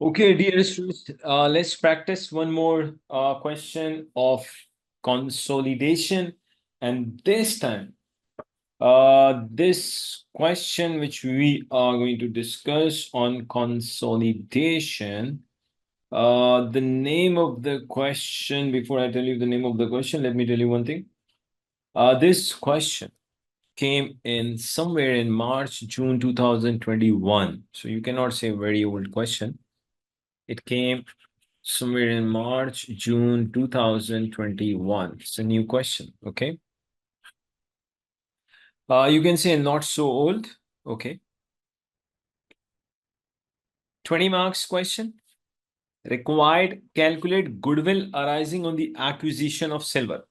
Okay, dear students, let's practice one more question of consolidation. And this time, this question which we are going to discuss on consolidation, the name of the question, before I tell you the name of the question, let me tell you one thing. This question came in somewhere in March, June 2021. So you cannot say very old question. It came somewhere in March, June 2021. It's a new question, okay? You can say not so old, okay? 20 marks question. Required, calculate goodwill arising on the acquisition of silver.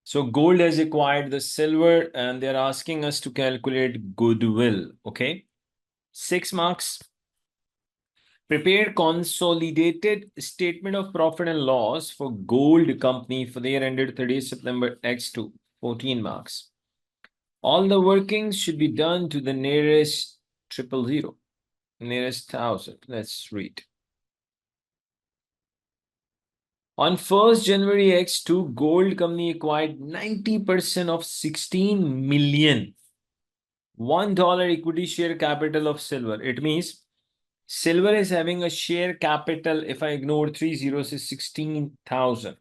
So gold has acquired the silver and they're asking us to calculate goodwill, okay? 6 marks. Prepare consolidated statement of profit and loss for gold company for the year ended 30th September X2, 14 marks. All the workings should be done to the nearest 000, nearest 1000. Let's read. On 1st January X2, gold company acquired 90% of 16 million $1 equity share capital of silver. It means silver is having a share capital, if I ignore 3 zeros, is 16,000.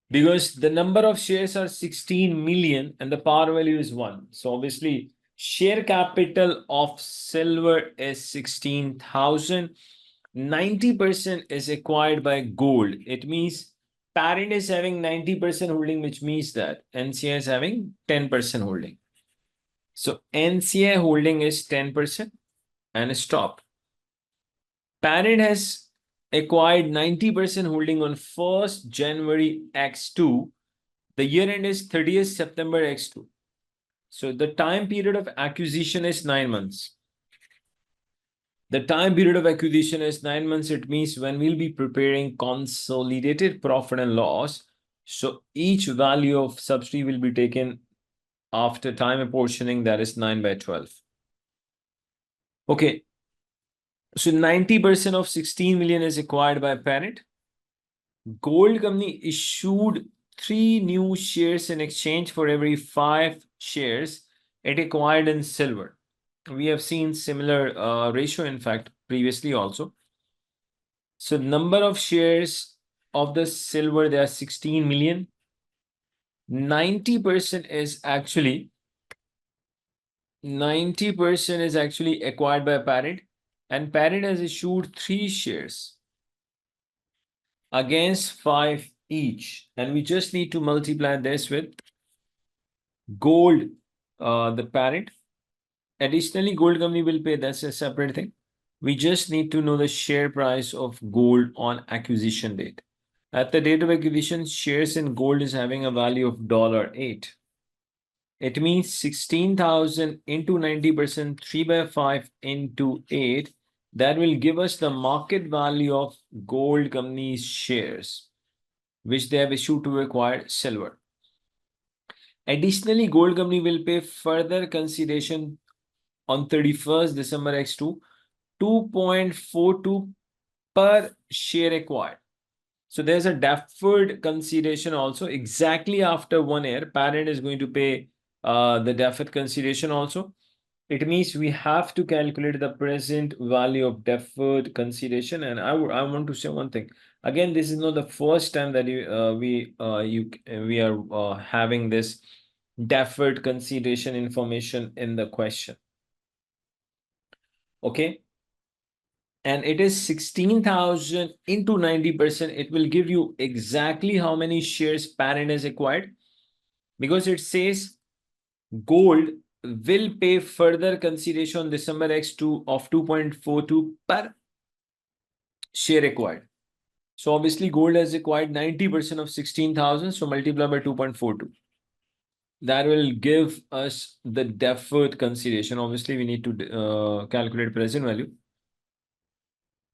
Because the number of shares are 16 million and the par value is 1. So obviously, share capital of silver is 16,000. 90% is acquired by gold. It means parent is having 90% holding, which means that NCI is having 10% holding. So NCI holding is 10% and stop. Parent has acquired 90% holding on 1st January X2. The year end is 30th September X2. So the time period of acquisition is 9 months. The time period of acquisition is 9 months. It means when we'll be preparing consolidated profit and loss, so each value of subsidy will be taken after time apportioning, that is 9 by 12. Okay. So 90% of 16 million is acquired by parent. Gold company issued 3 new shares in exchange for every 5 shares it acquired in silver. We have seen similar ratio, in fact, previously also. So number of shares of the silver, there are 16 million. 90% is actually 90% is actually acquired by parent, and parent has issued 3 shares against 5 each, and we just need to multiply this with gold, the parent. Additionally, gold company will pay, that's a separate thing. We just need to know the share price of gold on acquisition date. At the date of acquisition, shares in gold is having a value of $8. It means 16,000 into 90%, 3 by 5 into 8. That will give us the market value of gold company's shares, which they have issued to acquire silver. Additionally, gold company will pay further consideration on 31st December X2, 2.42 per share acquired. So there's a deferred consideration also. Exactly after 1 year, parent is going to pay the deferred consideration also. It means we have to calculate the present value of deferred consideration. And I want to say one thing. Again, this is not the first time that we are having this deferred consideration information in the question. Okay. And it is 16,000 into 90%. It will give you exactly how many shares parent has acquired, because it says gold will pay further consideration on December X2 of 2.42 per share acquired. So obviously gold has acquired 90% of 16,000. So multiply by 2.42. That will give us the deferred consideration. Obviously, we need to calculate present value.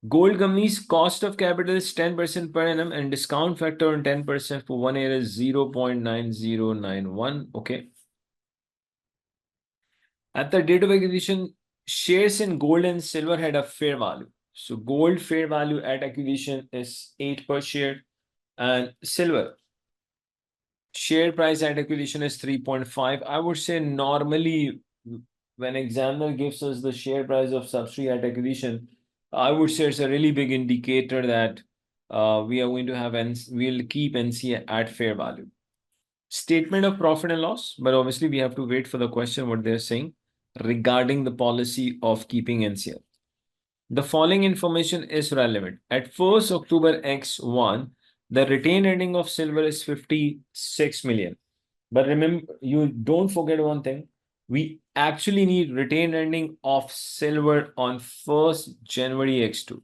Gold company's cost of capital is 10% per annum and discount factor on 10% for 1 year is 0.9091. Okay. At the date of acquisition, shares in gold and silver had a fair value. So gold fair value at acquisition is 8 per share, and silver share price at acquisition is 3.5. I would say normally when examiner gives us the share price of subsidiary at acquisition, I would say it's a really big indicator that we are going to have we'll keep NC at fair value. Statement of profit and loss, but obviously we have to wait for the question what they're saying regarding the policy of keeping NCL. The following information is relevant. At 1st October X1, the retained earning of silver is 56 million. But remember, you don't forget one thing. We actually need retained earning of silver on 1st January X2.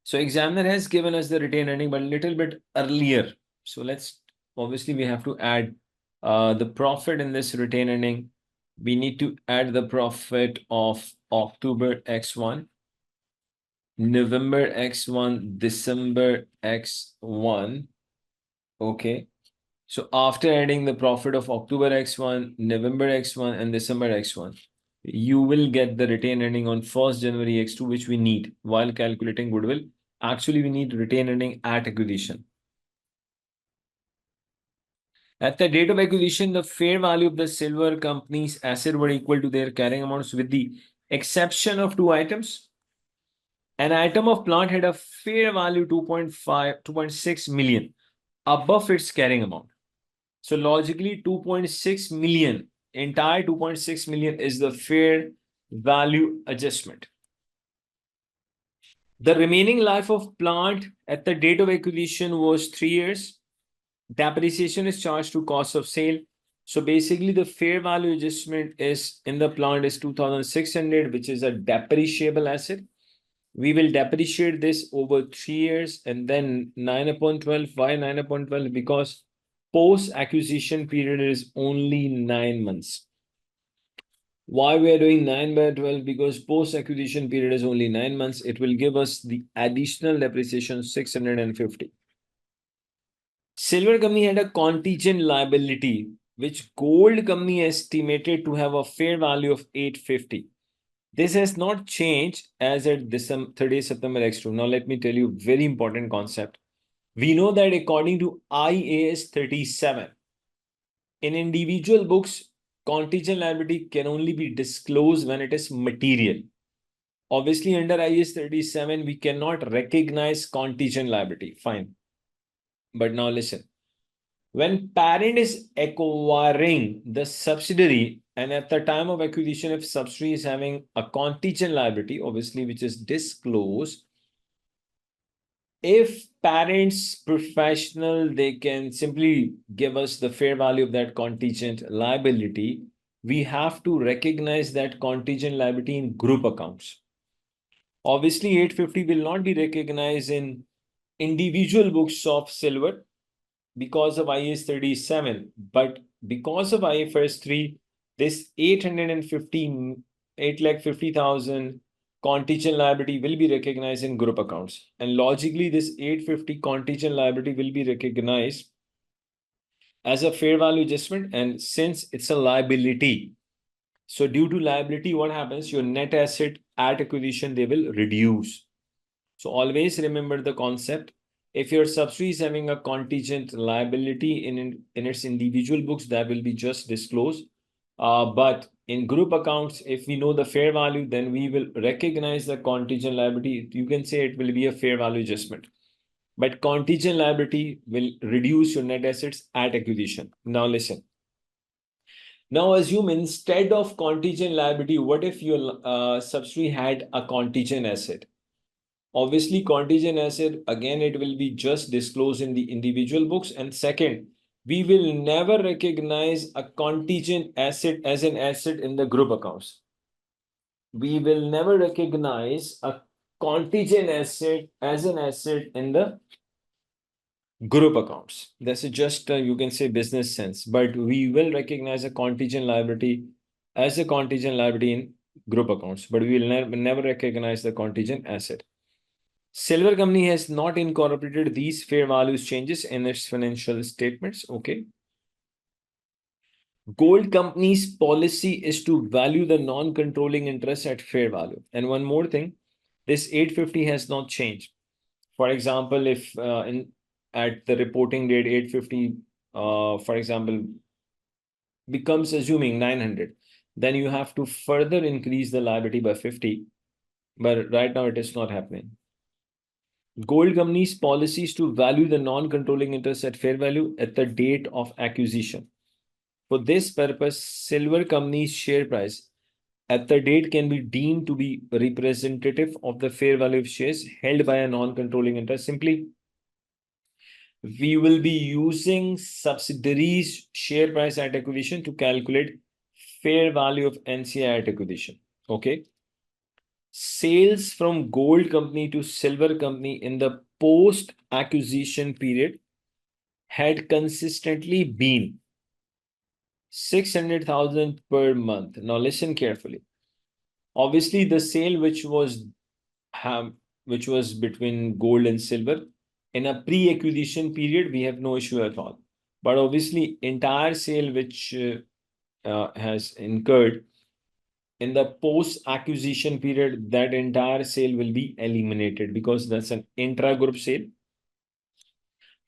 So examiner has given us the retained earning, but a little bit earlier. So let's, obviously we have to add the profit in this retained earning. We need to add the profit of October X1, November X1, December X1. Okay. So after adding the profit of October X1, November X1, and December X1, you will get the retained earning on 1st January X2, which we need while calculating goodwill. Actually, we need retained earning at acquisition. At the date of acquisition, the fair value of the silver company's asset were equal to their carrying amounts with the exception of two items. An item of plant had a fair value 2.6 million above its carrying amount. So logically 2.6 million, entire 2.6 million is the fair value adjustment. The remaining life of plant at the date of acquisition was 3 years. Depreciation is charged to cost of sale. So basically the fair value adjustment is in the plant is 2,600, which is a depreciable asset. We will depreciate this over 3 years and then 9 upon 12. Why 9 upon 12? Because post acquisition period is only 9 months. Why we are doing 9 by 12? Because post acquisition period is only 9 months. It will give us the additional depreciation 650. Silver company had a contingent liability, which gold company estimated to have a fair value of 850. This has not changed as at December 30 September X2. Now let me tell you very important concept. We know that according to IAS 37, in individual books, contingent liability can only be disclosed when it is material. Obviously, under IAS 37, we cannot recognize contingent liability. Fine. But now listen. When parent is acquiring the subsidiary, and at the time of acquisition, if subsidiary is having a contingent liability, obviously, which is disclosed, if parents professional, they can simply give us the fair value of that contingent liability. We have to recognize that contingent liability in group accounts. Obviously, 850 will not be recognized in individual books of silver because of IAS 37, but because of IFRS 3, this 850,000 contingent liability will be recognized in group accounts. And logically, this 850 contingent liability will be recognized as a fair value adjustment. And since it's a liability, so due to liability, what happens? Your net asset at acquisition, they will reduce. So always remember the concept. If your subsidiary is having a contingent liability in its individual books, that will be just disclosed. But in group accounts, if we know the fair value, then we will recognize the contingent liability. You can say it will be a fair value adjustment. But contingent liability will reduce your net assets at acquisition. Now listen. Now assume instead of contingent liability, what if your subsidiary had a contingent asset? Obviously, contingent asset, again, it will be just disclosed in the individual books. And second, we will never recognize a contingent asset as an asset in the group accounts. We will never recognize a contingent asset as an asset in the group accounts. That's just, you can say, business sense. But we will recognize a contingent liability as a contingent liability in group accounts. But we will never recognize the contingent asset. Silver company has not incorporated these fair values changes in its financial statements. Okay. Gold company's policy is to value the non-controlling interest at fair value. And one more thing, this 850 has not changed. For example, if at the reporting date 850, for example, becomes assuming 900, then you have to further increase the liability by 50. But right now it is not happening. Gold company's policy is to value the non-controlling interest at fair value at the date of acquisition. For this purpose, silver company's share price at the date can be deemed to be representative of the fair value of shares held by a non-controlling interest. Simply, we will be using subsidiaries share price at acquisition to calculate fair value of NCI at acquisition. Okay. Sales from gold company to silver company in the post acquisition period had consistently been 600,000 per month. Now listen carefully. Obviously, the sale which was between gold and silver in a pre-acquisition period, we have no issue at all. But obviously, entire sale which has incurred in the post-acquisition period, that entire sale will be eliminated because that's an intra-group sale.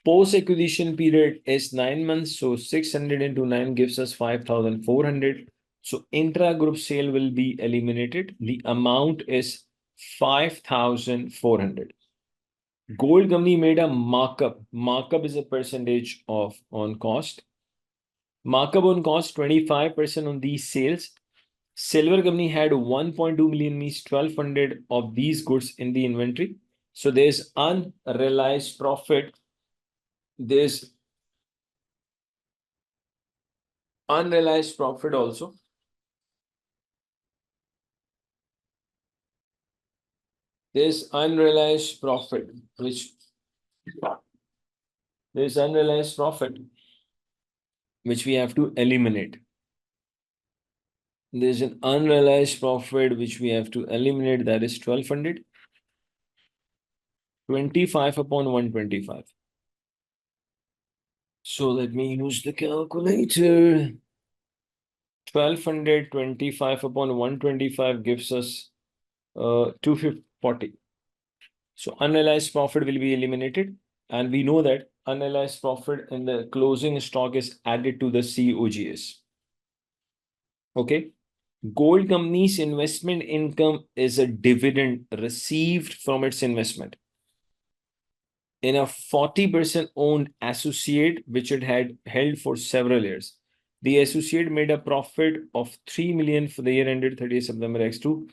Post-acquisition period is 9 months, so 600 into 9 gives us 5,400. So intra-group sale will be eliminated. The amount is 5,400. Gold company made a markup. Markup is a percentage of on cost. Markup on cost 25% on these sales. Silver company had 1.2 million, means 1,200 of these goods in the inventory. So there's unrealized profit. There's unrealized profit also. There's unrealized profit, which there's unrealized profit, which we have to eliminate. There's an unrealized profit which we have to eliminate, that is 1,200. 25 upon 125. So let me use the calculator. 1,225 upon 125 gives us 240. So unrealized profit will be eliminated. And we know that unrealized profit in the closing stock is added to the COGS. Okay. Gold company's investment income is a dividend received from its investment in a 40% owned associate, which it had held for several years. The associate made a profit of 3 million for the year ended 30th September X2.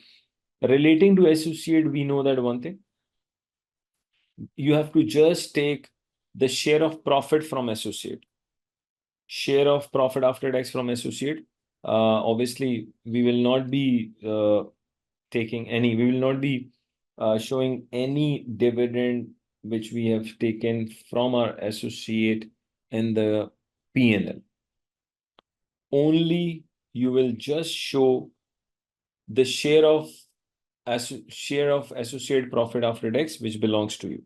Relating to associate, we know that one thing. You have to just take the share of profit from associate. Share of profit after tax from associate. Obviously, we will not be we will not be showing any dividend which we have taken from our associate in the P&L. Only you will just show the share of associate profit after tax which belongs to you.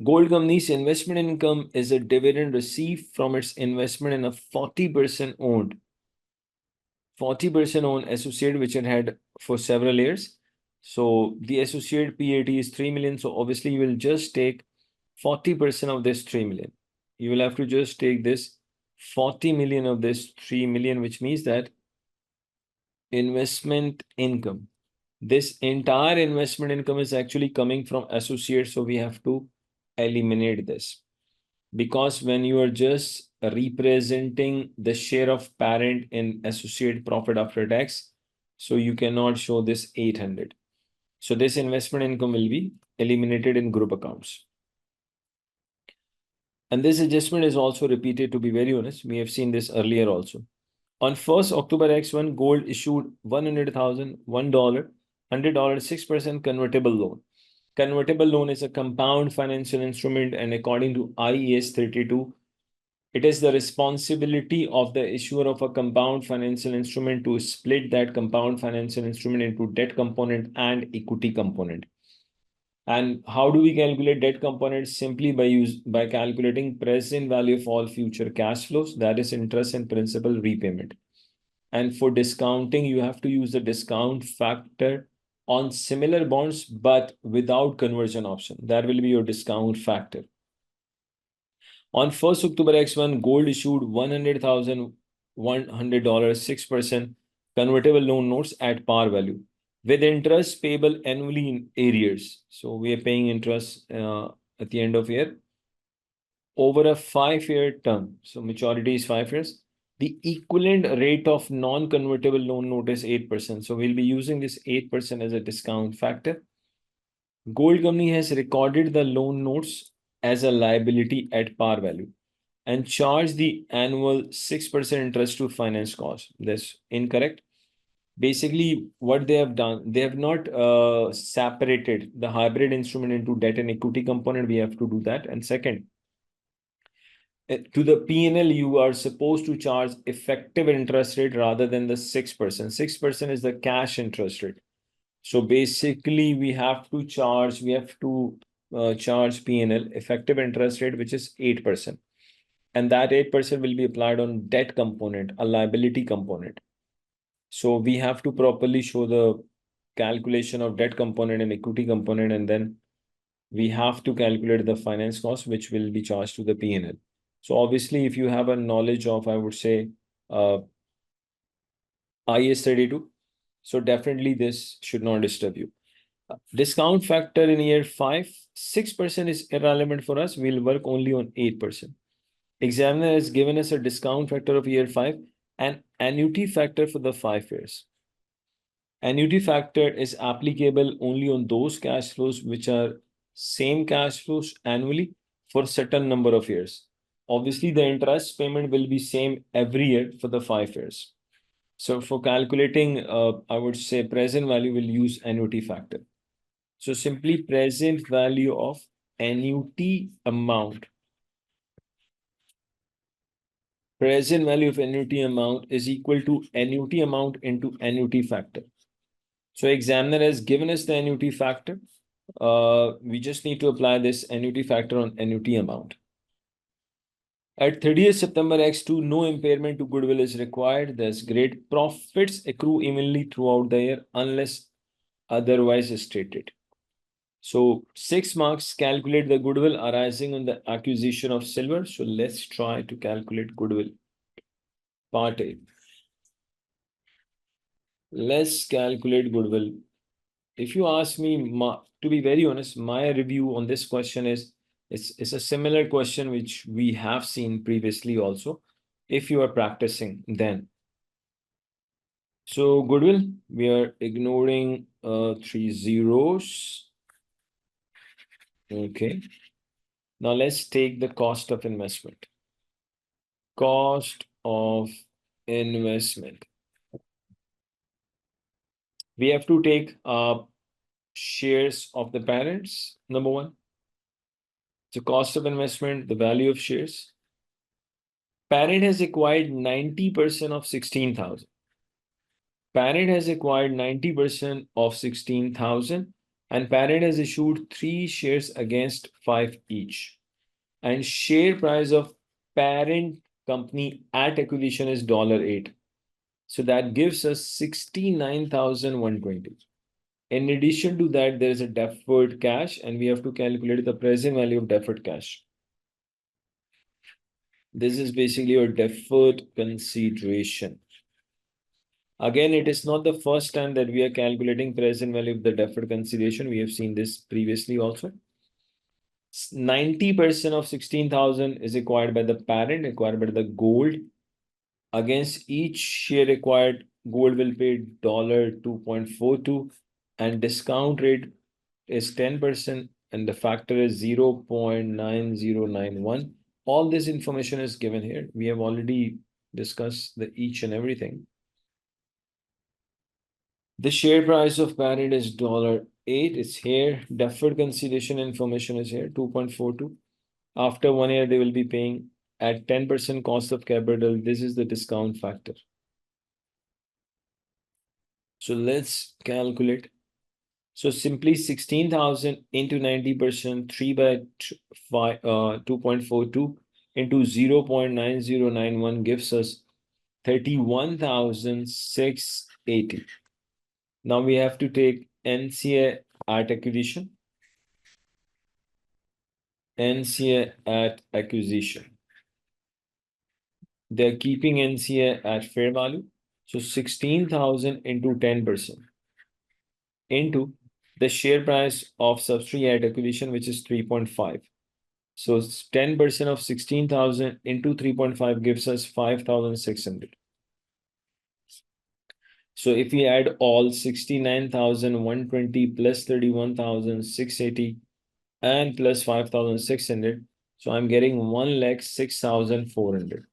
Gold company's investment income is a dividend received from its investment in a 40% owned associate which it had for several years. So the associate PAT is 3 million. So obviously you will just take 40% of this 3 million. You will have to just take this 40 million of this 3 million, which means that investment income. This entire investment income is actually coming from associates. So we have to eliminate this. Because when you are just representing the share of parent in associate profit after tax, so you cannot show this 800. So this investment income will be eliminated in group accounts. And this adjustment is also repeated, to be very honest. We have seen this earlier also. On 1st October X1, gold issued $100,000, $1, $100, 6% convertible loan. Convertible loan is a compound financial instrument, and according to IAS 32, it is the responsibility of the issuer of a compound financial instrument to split that compound financial instrument into debt component and equity component. And how do we calculate debt components? Simply by calculating present value of all future cash flows, that is interest and principal repayment. And for discounting, you have to use the discount factor on similar bonds, but without conversion option. That will be your discount factor. On 1st October X1, gold issued $100,100, 6% convertible loan notes at par value with interest payable annually in arrears. So we are paying interest at the end of year over a 5-year term. So maturity is 5 years. The equivalent rate of non-convertible loan note is 8%. So we'll be using this 8% as a discount factor. Gold company has recorded the loan notes as a liability at par value and charge the annual 6% interest to finance cost. That's incorrect. Basically, what they have done, they have not separated the hybrid instrument into debt and equity component. We have to do that. And second, to the P&L, you are supposed to charge effective interest rate rather than the 6%. 6% is the cash interest rate. So basically, we have to charge P&L effective interest rate, which is 8%. And that 8% will be applied on debt component, a liability component. So we have to properly show the calculation of debt component and equity component, and then we have to calculate the finance cost, which will be charged to the P&L. So obviously, if you have a knowledge of, I would say, IS 32, so definitely this should not disturb you. Discount factor in year 5, 6% is irrelevant for us. We'll work only on 8%. Examiner has given us a discount factor of year 5 and annuity factor for the 5 years. Annuity factor is applicable only on those cash flows which are same cash flows annually for certain number of years. Obviously, the interest payment will be same every year for the 5 years. So for calculating, I would say present value, will use annuity factor. So simply present value of annuity amount. Present value of annuity amount is equal to annuity amount into annuity factor. So examiner has given us the annuity factor. We just need to apply this annuity factor on annuity amount. At 30th September X2, no impairment to goodwill is required. Thus, great profits accrue evenly throughout the year unless otherwise stated. So 6 marks, calculate the goodwill arising on the acquisition of silver. So let's try to calculate goodwill. Part A. Let's calculate goodwill. If you ask me, to be very honest, my review on this question is, it's a similar question which we have seen previously also, if you are practicing then. So goodwill, we are ignoring 3 zeros. Okay. Now let's take the cost of investment. Cost of investment. We have to take shares of the parents, number one. So cost of investment, the value of shares. Parent has acquired 90% of 16,000. Parent has acquired 90% of 16,000 and parent has issued 3 shares against 5 each. And share price of parent company at acquisition is $8. So that gives us 69,120. In addition to that, there is a deferred cash and we have to calculate the present value of deferred cash. This is basically your deferred consideration. Again, it is not the first time that we are calculating present value of the deferred consideration. We have seen this previously also. 90% of 16,000 is acquired by the parent, acquired by the gold. Against each share acquired, gold will pay $2.42 and discount rate is 10% and the factor is 0.9091. All this information is given here. We have already discussed the each and everything. The share price of parent is $8. It's here. Deferred consideration information is here, 2.42. After 1 year, they will be paying at 10% cost of capital. This is the discount factor. So let's calculate So simply 16,000 into 90%, 3 by 5, 2.42 into 0.9091 gives us 31,680. Now we have to take NCA at acquisition. NCA at acquisition. They're keeping NCA at fair value. So 16,000 into 10% into the share price of subsidiary at acquisition, which is 3.5. So 10% of 16,000 into 3.5 gives us 5,600. So if we add all 69,120 plus 31,680 and plus 5,600, so I'm getting 1,06,400.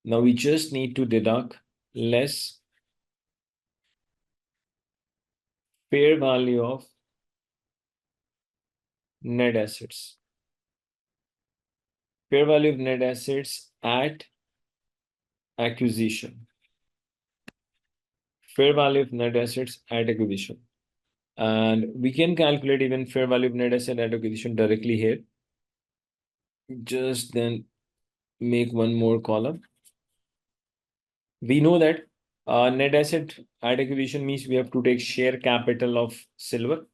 Now we just need to deduct less fair value of net assets. Fair value of net assets at acquisition. Fair value of net assets at acquisition. And we can calculate even fair value of net asset at acquisition directly here. Just then make one more column. We know that net asset at acquisition means we have to take share capital of silver.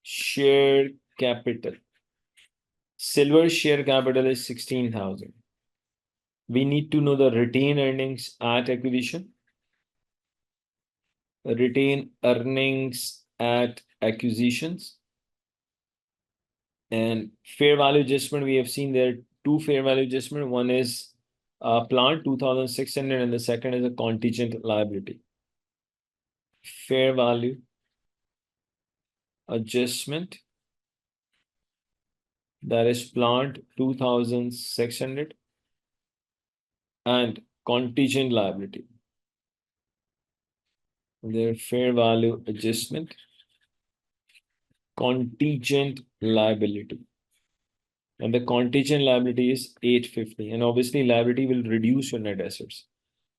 Share capital. Silver share capital is 16,000. We need to know the retained earnings at acquisition. Retained earnings at acquisitions. And fair value adjustment, we have seen there two fair value adjustment. One is plant 2,600 and the second is a contingent liability. Fair value adjustment, that is plant 2,600 and contingent liability. Their fair value adjustment, contingent liability. And the contingent liability is 850. And obviously liability will reduce your net assets.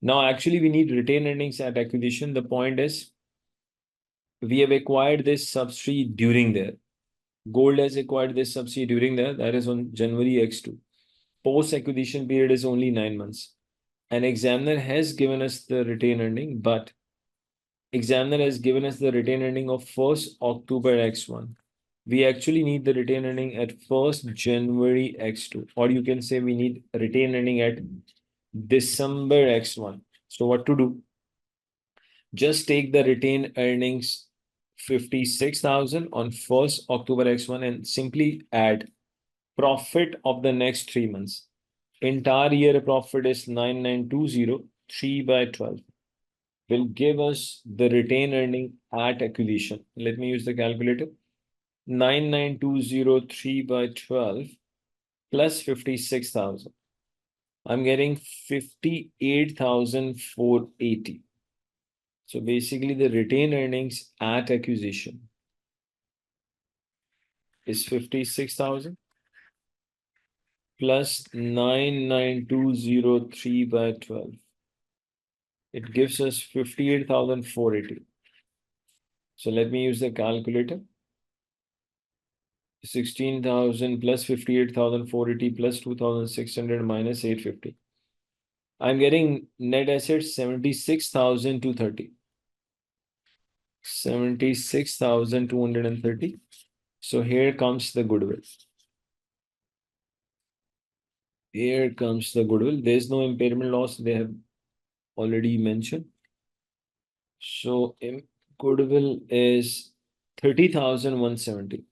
Now, actually, we need retained earnings at acquisition. The point is, we have acquired this subsidiary during there. Gold has acquired this subsidiary during there. That is on January X2. Post-acquisition period is only 9 months. An examiner has given us the retained earning, but examiner has given us the retained earning of 1st October X1. We actually need the retained earning at 1st January X2, or you can say we need retained earning at December X1. So what to do? Just take the retained earnings 56,000 on 1st October X1 and simply add profit of the next 3 months. Entire year profit is 9920, 3 by 12 will give us the retained earning at acquisition. Let me use the calculator. 9920, 3 by 12 plus 56,000. I'm getting 58,480. So basically the retained earnings at acquisition is 56,000 plus 99,203 by 12. It gives us 58,480. So let me use the calculator. 16,000 plus 58,480 plus 2,600 minus 850. I'm getting net assets 76,230. 76,230. So here comes the goodwill. Here comes the goodwill. There's no impairment loss. They have already mentioned. So goodwill is 30,170.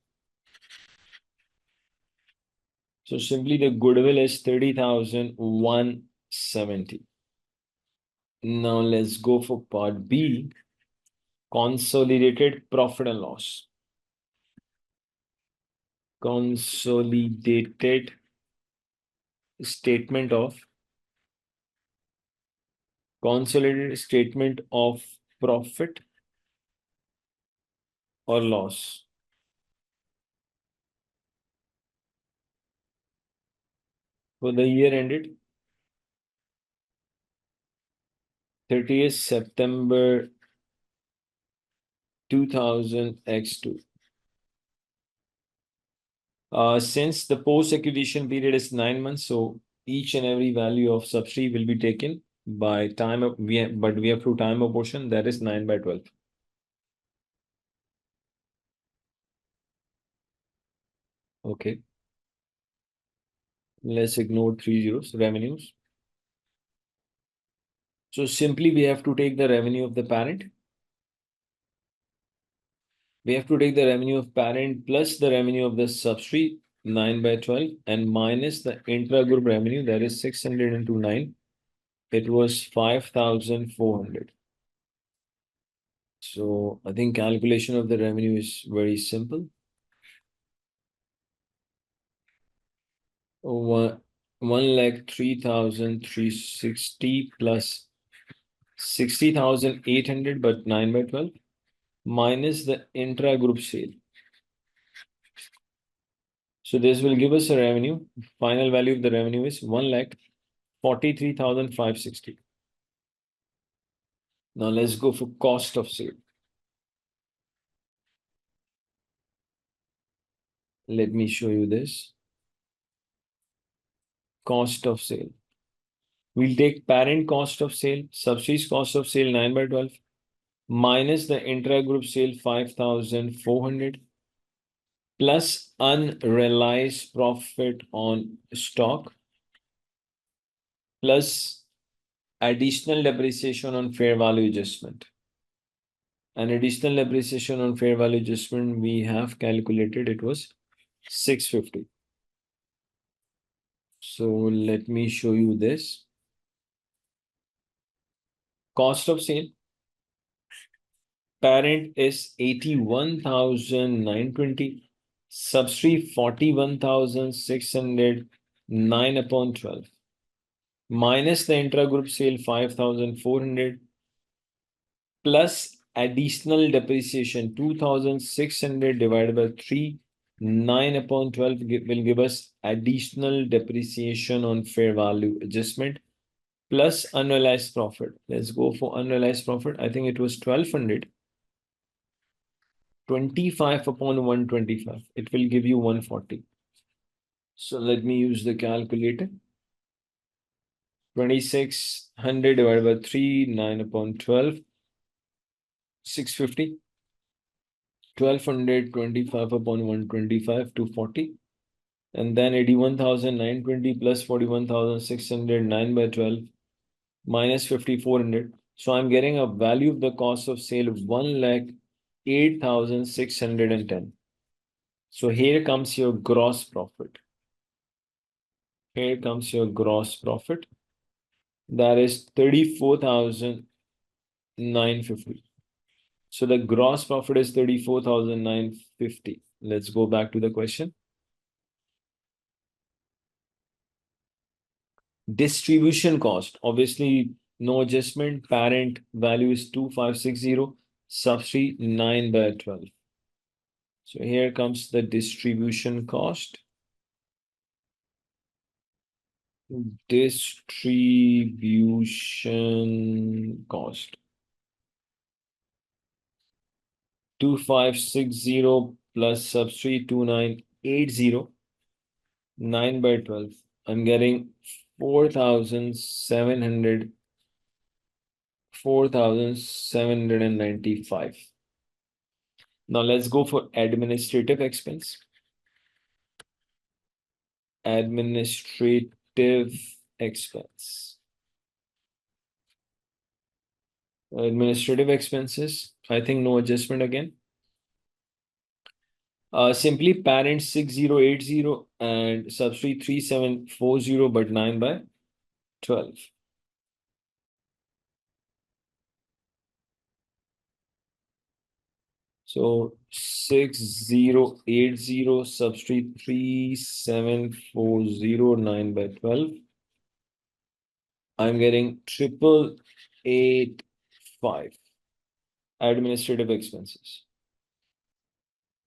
So simply the goodwill is 30,170. Now let's go for part B, consolidated profit and loss. Consolidated statement of profit or loss. For the year ended 30th September 2000 x2. Since the post-acquisition period is 9 months, so each and every value of subsidy will be taken by time of but we have to time a portion that is 9 by 12. Okay. Let's ignore 3 zeros, revenues. So simply we have to take the revenue of the parent. We have to take the revenue of parent plus the revenue of the subsidiary 9 by 12 and minus the intra-group revenue that is 600 into 9. It was 5,400. So I think calculation of the revenue is very simple. 1,03,360 plus 60,800 but 9 by 12 minus the intra-group sale. So this will give us a revenue. Final value of the revenue is 1,43,560. Now let's go for cost of sale. Let me show you this. Cost of sale. We'll take parent cost of sale, subsidies cost of sale 9 by 12 minus the intra-group sale 5,400 plus unrealized profit on stock plus additional depreciation on fair value adjustment. And additional depreciation on fair value adjustment we have calculated it was 650. So let me show you this. Cost of sale. Parent is 81,920. Subsidy 41,600. 9 upon 12. Minus the intra-group sale 5,400. Plus additional depreciation 2,600 divided by 3. 9 upon 12 will give us additional depreciation on fair value adjustment plus unrealized profit. Let's go for unrealized profit. I think it was 1,200. 25 upon 125. It will give you 140. So let me use the calculator. 2,600 divided by 3, 9 upon 12. 650. 1,225 upon 125, 240. And then 81,920 plus 41,600, 9 by 12 minus 5,400. So I'm getting a value of the cost of sale of 1,08,610. So here comes your gross profit. Here comes your gross profit. That is 34,950. So the gross profit is 34,950. Let's go back to the question. Distribution cost, obviously no adjustment. Parent value is 2,560. Subsidy 9 by 12. So here comes the distribution cost. Distribution cost. 2,560 plus subsidy 2,980. 9 by 12. I'm getting 4,700. 4,795. Now let's go for administrative expense. Administrative expense. Administrative expenses. I think no adjustment again. Simply parent 6,080 and subsidy 3,740 but 9 by 12. So 6,080 subsidy 3,740 9 by 12. I'm getting 8,885 administrative expenses.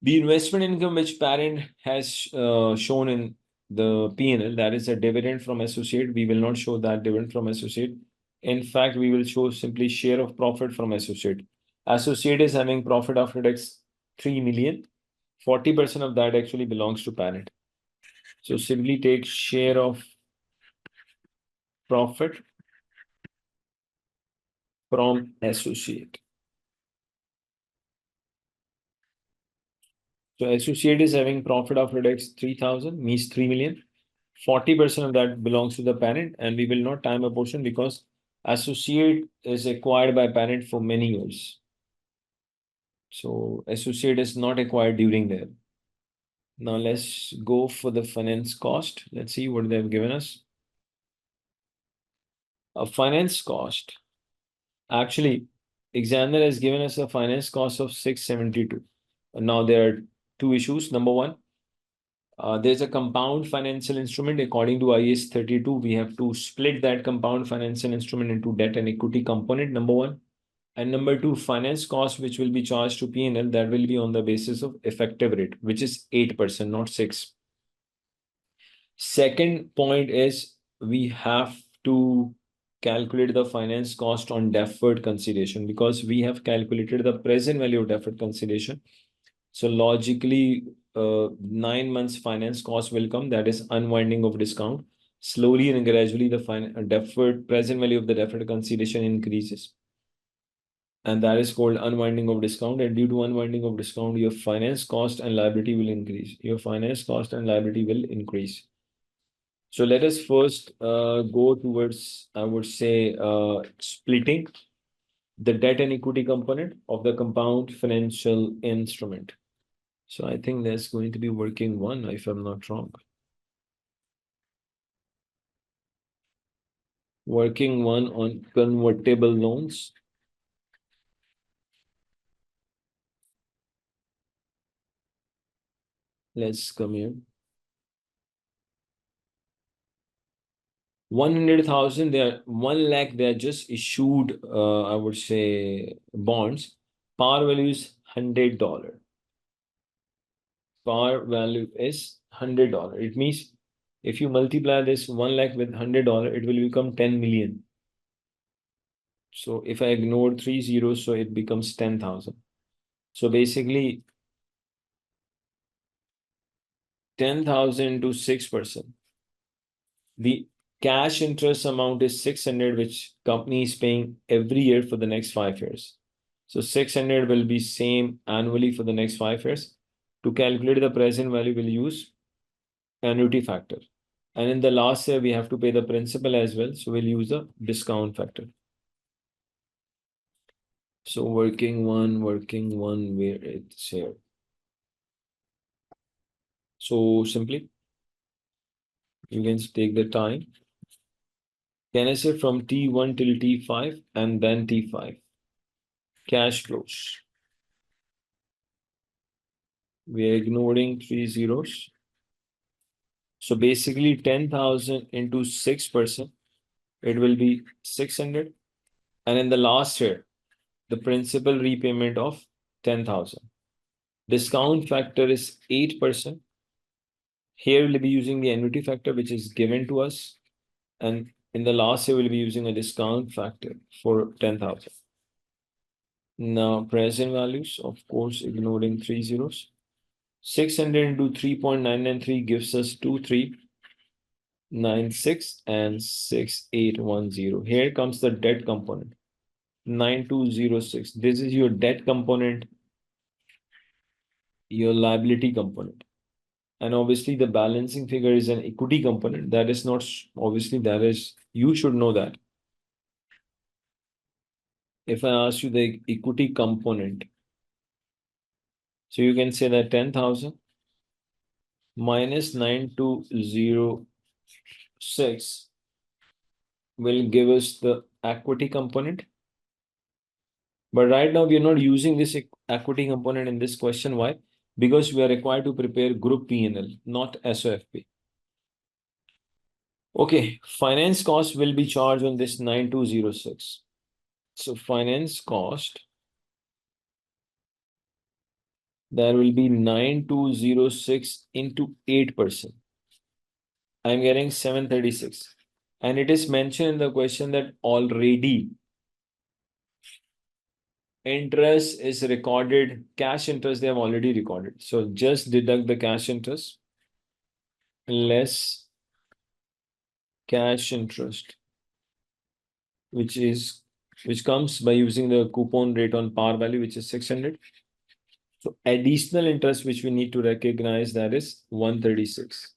The investment income which parent has shown in the P&L, that is a dividend from associate. We will not show that dividend from associate. In fact, we will show simply share of profit from associate. Associate is having profit after tax 3 million. 40% of that actually belongs to parent. So simply take share of profit from associate. So associate is having profit after tax 3,000, means 3 million. 40% of that belongs to the parent, and we will not time a portion because associate is acquired by parent for many years. So associate is not acquired during there. Now let's go for the finance cost. Let's see what they've given us. A finance cost. Actually, examiner has given us a finance cost of 672. Now there are two issues. Number one, there's a compound financial instrument. According to IAS 32, we have to split that compound financial instrument into debt and equity component, number one. And number two, finance cost, which will be charged to P&L, that will be on the basis of effective rate, which is 8%, not 6. Second point is we have to calculate the finance cost on deferred consideration because we have calculated the present value of deferred consideration. So logically, 9 months finance cost will come, that is unwinding of discount. Slowly and gradually, the deferred present value of the deferred consideration increases. And that is called unwinding of discount. And due to unwinding of discount, your finance cost and liability will increase. Your finance cost and liability will increase. So let us first go towards, I would say, splitting the debt and equity component of the compound financial instrument. So I think that's going to be working one, if I'm not wrong. Working one on convertible loans. Let's come here. 100,000, they are 1 lakh, they are just issued, I would say, bonds. Par value is $100. Par value is $100. It means if you multiply this 1 lakh with $100, it will become 10 million. So if I ignore 3 zeros, so it becomes 10,000. So basically 10,000 to 6%. The cash interest amount is 600, which company is paying every year for the next 5 years. So 600 will be same annually for the next 5 years. To calculate the present value, we'll use annuity factor. And in the last year, we have to pay the principal as well. So we'll use a discount factor. So working one, where it's here. So simply, you can take the time. Can I say from T1 till T5 and then T5? Cash flows. We are ignoring 3 zeros. So basically 10,000 into 6%, it will be 600. And in the last year, the principal repayment of 10,000. Discount factor is 8%. Here we'll be using the annuity factor, which is given to us. And in the last year, we'll be using a discount factor for 10,000. Now, present values, of course, ignoring 3 zeros. 600 into 3.993 gives us 2396 and 6810. Here comes the debt component. 9206. This is your debt component, your liability component. And obviously the balancing figure is an equity component. That is not, obviously that is, you should know that. If I ask you the equity component, so you can say that 10,000 minus 9206 will give us the equity component. But right now we are not using this equity component in this question. Why? Because we are required to prepare group P&L, not SOFP. Okay, finance cost will be charged on this 9206. So finance cost, there will be 9206 into 8%. I'm getting 736. And it is mentioned in the question that already interest is recorded, cash interest they have already recorded. So just deduct the cash interest less cash interest, which comes by using the coupon rate on par value, which is 600. So additional interest which we need to recognize, that is 136.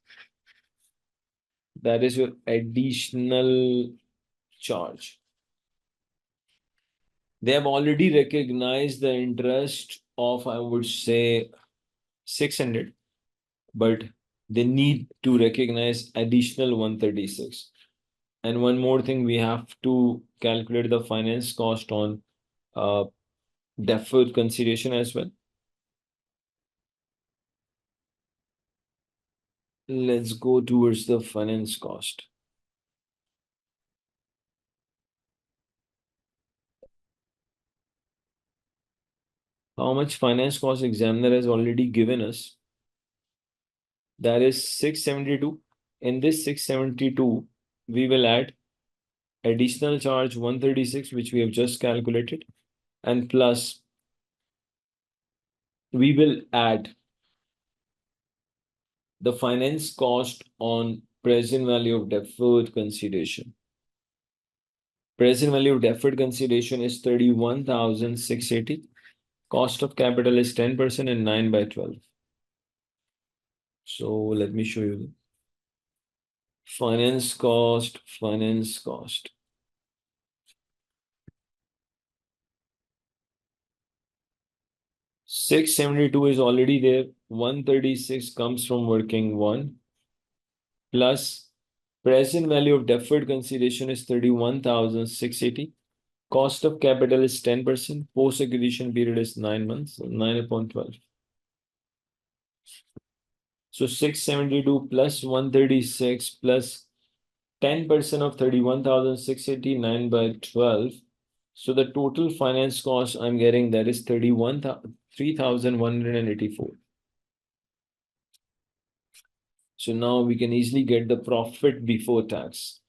That is your additional charge. They have already recognized the interest of, I would say, 600, but they need to recognize additional 136. And one more thing, we have to calculate the finance cost on deferred consideration as well. Let's go towards the finance cost. How much finance cost examiner has already given us? That is 672. In this 672, we will add additional charge 136, which we have just calculated, and plus we will add the finance cost on present value of deferred consideration. Present value of deferred consideration is 31,680. Cost of capital is 10% and 9 by 12. So let me show you the finance cost. 672 is already there. 136 comes from working one, plus present value of deferred consideration is 31,680. Cost of capital is 10%. Post acquisition period is 9 months, so 9 upon 12. So 672 plus 136 plus 10% of 31,689 by 12. So the total finance cost I'm getting, that is 3,184. So now we can easily get the profit before tax.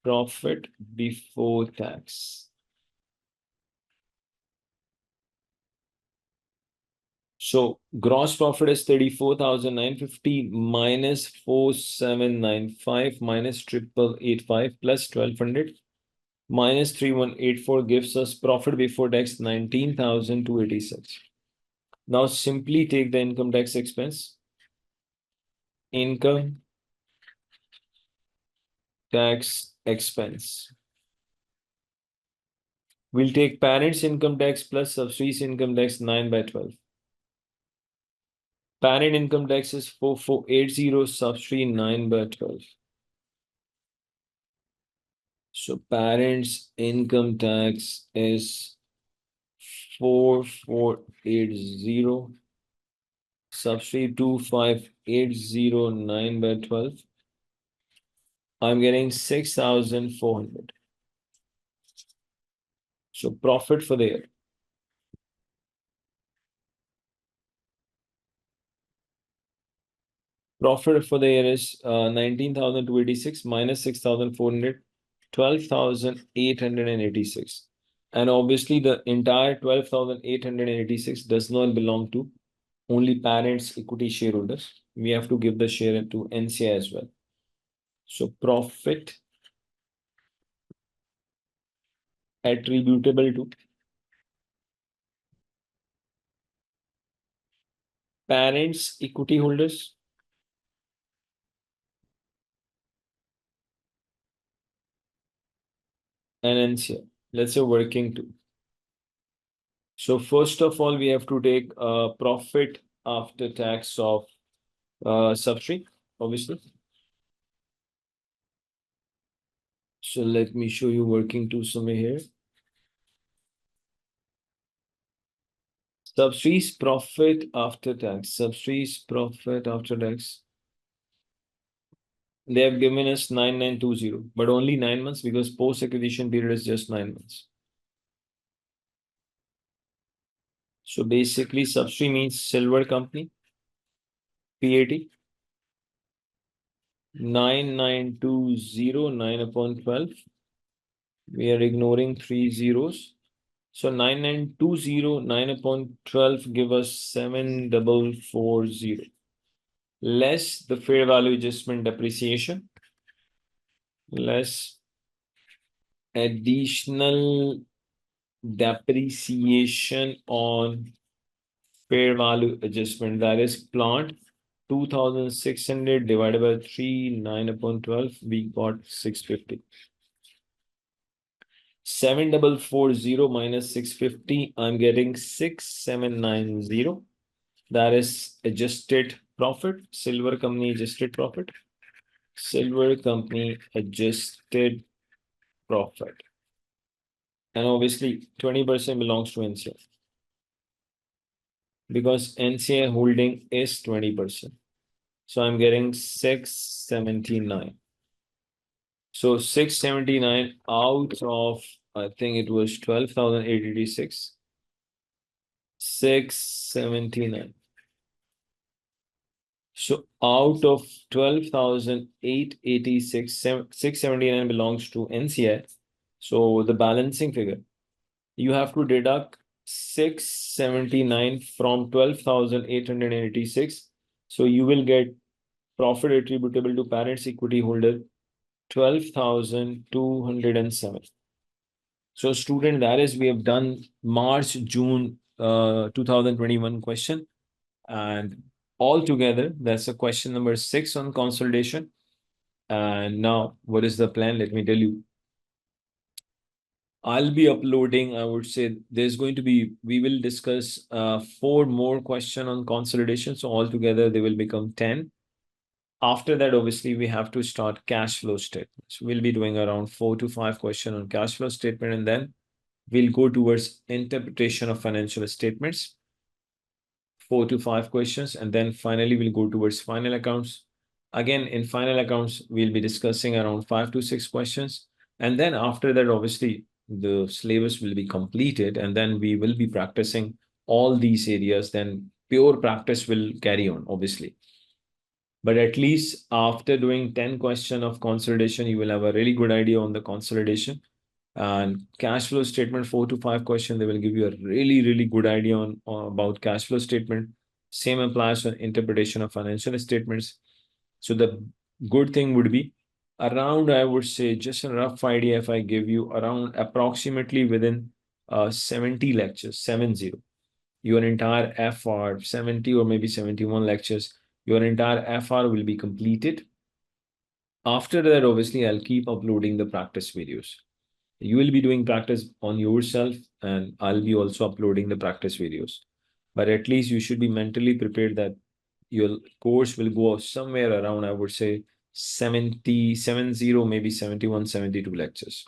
Profit before tax. So gross profit is 34,950 minus 4,795 minus 8,885 plus 1,200 minus 3,184 gives us profit before tax 19,286. Now simply take the income tax expense. Income tax expense. We'll take parents' income tax plus subsidiaries income tax 9 by 12. Parent income tax is 4,480, subsidy 9 by 12. So parents' income tax is 4,480, subsidy 2,580, 9 by 12. I'm getting 6,400. So profit for the year. Profit for the year is 19,286 minus 6,400, 12,886. And obviously the entire 12,886 does not belong to only parents' equity shareholders. We have to give the share to NCI as well. So profit attributable to parents' equity holders and NCI. Let's say working two. So first of all, we have to take a profit after tax of subsidy, obviously. So let me show you working two somewhere here. Subsidies profit after tax. Subsidies profit after tax. They have given us 9,920, but only 9 months because post acquisition period is just 9 months. So basically, subsidy means silver company. PAT 9,920, 9 upon 12. We are ignoring 3 zeros. So 9920, 9 upon 12 give us 7440. Less the fair value adjustment depreciation, less additional depreciation on fair value adjustment, that is plant 2600 divided by 3, 9 upon 12, we got 650. 7440 minus 650, I'm getting 6790. That is adjusted profit, silver company adjusted profit. Silver company adjusted profit. And obviously 20% belongs to NCI, because NCI holding is 20%. So I'm getting 679. So 679 out of, I think it was 12,886. 679. So out of 12,886, 679 belongs to NCI. So the balancing figure, you have to deduct 679 from 12,886. So you will get profit attributable to parents equity holder 12,207. So student, that is, we have done March, June 2021 question. And altogether, that's a question number 6 on consolidation. And now, what is the plan? Let me tell you. I'll be uploading, I would say there's going to be, we will discuss 4 more questions on consolidation. So altogether, they will become 10. After that, obviously, we have to start cash flow statements. We'll be doing around 4 to 5 questions on cash flow statement, and then we'll go towards interpretation of financial statements. 4 to 5 questions, and then finally we'll go towards final accounts. Again, in final accounts, we'll be discussing around 5 to 6 questions. And then after that, obviously, the syllabus will be completed, and then we will be practicing all these areas. Then pure practice will carry on, obviously. But at least after doing 10 questions of consolidation, you will have a really good idea on the consolidation. And cash flow statement, 4 to 5 questions, they will give you a really good idea on about cash flow statement. Same applies to interpretation of financial statements. So the good thing would be around, I would say, just a rough idea, if I give you around approximately within 70 lectures, 70, your entire FR, 70 or maybe 71 lectures, your entire FR will be completed. After that, obviously, I'll keep uploading the practice videos. You will be doing practice on yourself, and I'll be also uploading the practice videos. But at least you should be mentally prepared that your course will go somewhere around, I would say, 70, maybe 71, 72 lectures.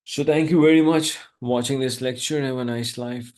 So thank you very much for watching this lecture. Have a nice life.